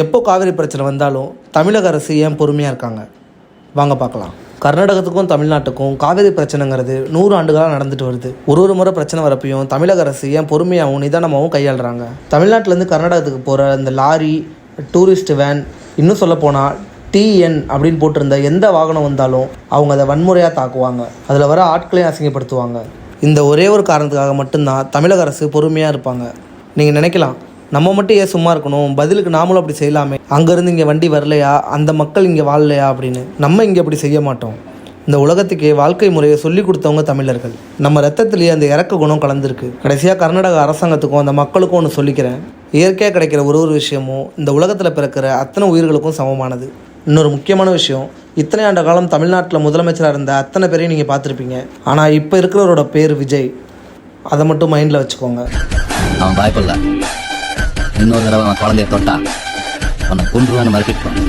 எப்போ காவிரி பிரச்சனை வந்தாலும் தமிழக அரசு ஏன் பொறுமையாக இருக்காங்க? வாங்க பார்க்கலாம். கர்நாடகத்துக்கும் தமிழ்நாட்டுக்கும் காவிரி பிரச்சனைங்கிறது 100 ஆண்டுகளாக நடந்துட்டு வருது. ஒரு முறை பிரச்சனை வரப்பையும் தமிழக அரசு ஏன் பொறுமையாகவும் நிதானமாகவும் கையாளுறாங்க? தமிழ்நாட்டிலேருந்து கர்நாடகத்துக்கு போகிற இந்த லாரி, டூரிஸ்ட் வேன், இன்னும் சொல்லப்போனால் டிஎன் அப்படின்னு போட்டிருந்த எந்த வாகனம் வந்தாலும் அவங்க அதை வன்முறையாக தாக்குவாங்க. அதில் வர ஆட்களையும் அசிங்கப்படுத்துவாங்க. இந்த ஒரே ஒரு காரணத்துக்காக மட்டும்தான் தமிழக அரசு பொறுமையாக இருப்பாங்க. நீங்கள் நினைக்கலாம், நம்ம மட்டும் ஏன் சும்மா இருக்கணும், பதிலுக்கு நாமளும் அப்படி செய்யலாமே, அங்கேருந்து இங்கே வண்டி வரலையா, அந்த மக்கள் இங்கே வாழலையா அப்படின்னு. நம்ம இங்கே அப்படி செய்ய மாட்டோம். இந்த உலகத்துக்கே வாழ்க்கை முறையை சொல்லி கொடுத்தவங்க தமிழர்கள். நம்ம ரத்தத்திலேயே அந்த இறக்க குணம் கலந்துருக்கு. கடைசியாக கர்நாடக அரசாங்கத்துக்கும் அந்த மக்களுக்கும் ஒன்று சொல்லிக்கிறேன், இயற்கையாக கிடைக்கிற ஒரு விஷயமும் இந்த உலகத்தில் பிறக்கிற அத்தனை உயிர்களுக்கும் சமமானது. இன்னொரு முக்கியமான விஷயம், இத்தனை ஆண்டு காலம் தமிழ்நாட்டில் முதலமைச்சராக இருந்த அத்தனை பேரையும் நீங்கள் பார்த்துருப்பீங்க. ஆனால் இப்போ இருக்கிறவரோட பேர் விஜய். அதை மட்டும் மைண்டில் வச்சுக்கோங்க. அவன் பயப்படல. இன்னொரு தடவை அவன் குழந்தைய தொட்டா அவனை கொன்றுவான்னு மறுக்கிட்டு